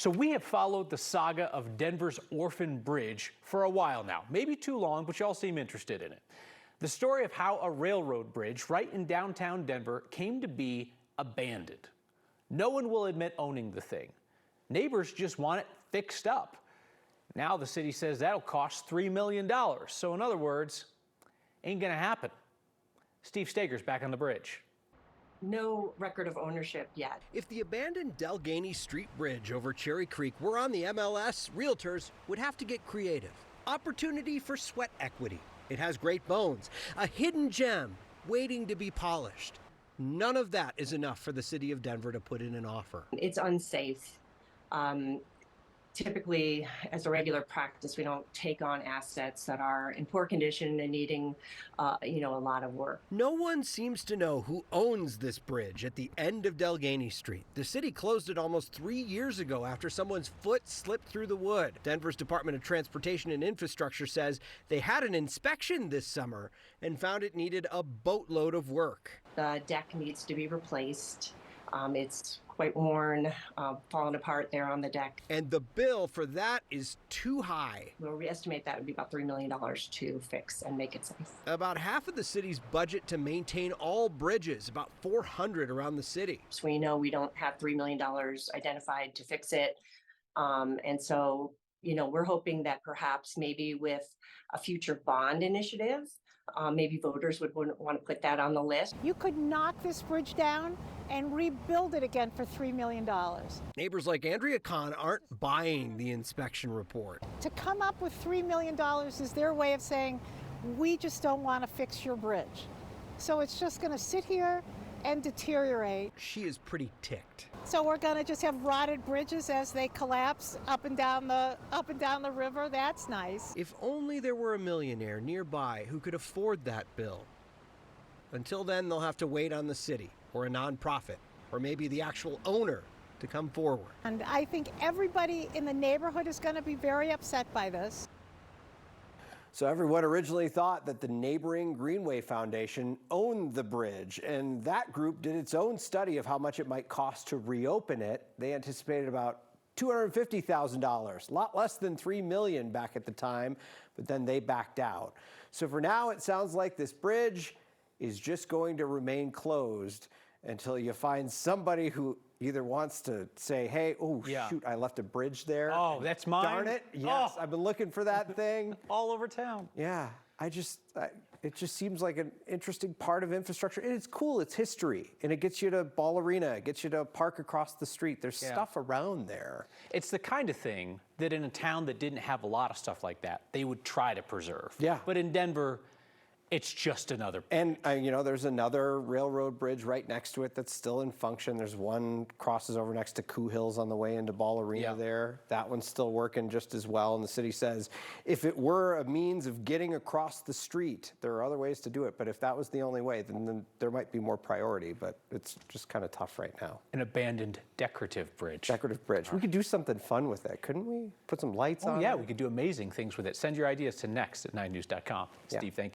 So we have followed the saga of Denver's Orphan Bridge for a while now. Maybe too long, but y'all seem interested in it. The story of how a railroad bridge right in downtown Denver came to be abandoned. No one will admit owning the thing. Neighbors just want it fixed up. Now the city says that'll cost $3 million. So in other words, ain't gonna happen. Steve Steger's back on the bridge. No record of ownership yet. If the abandoned Delgany Street bridge over Cherry Creek were on the MLS, realtors would have to get creative. Opportunity for sweat equity. It has great bones, a hidden gem waiting to be polished. None of that is enough for the city of Denver to put in an offer. It's unsafe. Typically, as a regular practice, we don't take on assets that are in poor condition and needing, a lot of work. No one seems to know who owns this bridge at the end of Delgany Street. The city closed it almost 3 years ago after someone's foot slipped through the wood. Denver's Department of Transportation and Infrastructure says they had an inspection this summer and found it needed a boatload of work. The deck needs to be replaced. It's quite worn, falling apart there on the deck. And the bill for that is too high. We estimate that would be about $3 million to fix and make it safe. About half of the city's budget to maintain all bridges, about 400 around the city. So we know we don't have $3 million identified to fix it. And so, we're hoping that perhaps maybe with a future bond initiative, maybe voters would want to put that on the list. You could knock this bridge down and rebuild it again for $3 million. Neighbors like Andrea Kahn aren't buying the inspection report. To come up with $3 million is their way of saying, we just don't want to fix your bridge. So it's just going to sit here and deteriorate. She is pretty ticked. So we're going to just have rotted bridges as they collapse up and down the river. That's nice. If only there were a millionaire nearby who could afford that bill. Until then, they'll have to wait on the city or a nonprofit or maybe the actual owner to come forward. And I think everybody in the neighborhood is going to be very upset by this. So everyone originally thought that the neighboring Greenway Foundation owned the bridge, and that group did its own study of how much it might cost to reopen it. They anticipated about $250,000, a lot less than $3 million back at the time, but then they backed out. So for now, it sounds like this bridge is just going to remain closed until you find somebody who either wants to say, hey, shoot, I left a bridge there. Oh, that's mine? Darn it. Yes, I've been looking for that thing. All over town. Yeah, it just seems like an interesting part of infrastructure. And it's cool, it's history. And it gets you to Ball Arena, it gets you to park across the street. There's stuff around there. It's the kind of thing that in a town that didn't have a lot of stuff like that, they would try to preserve. Yeah. But in Denver, it's just another bridge. And, there's another railroad bridge right next to it that's still in function. There's one crosses over next to Coo Hills on the way into Ball Arena there. That one's still working just as well. And the city says, if it were a means of getting across the street, there are other ways to do it. But if that was the only way, then there might be more priority. But it's just kind of tough right now. An abandoned decorative bridge. Decorative bridge. We could do something fun with it, couldn't we? Put some lights on it. Yeah, we could do amazing things with it. Send your ideas to next@9news.com. Steve, thank you.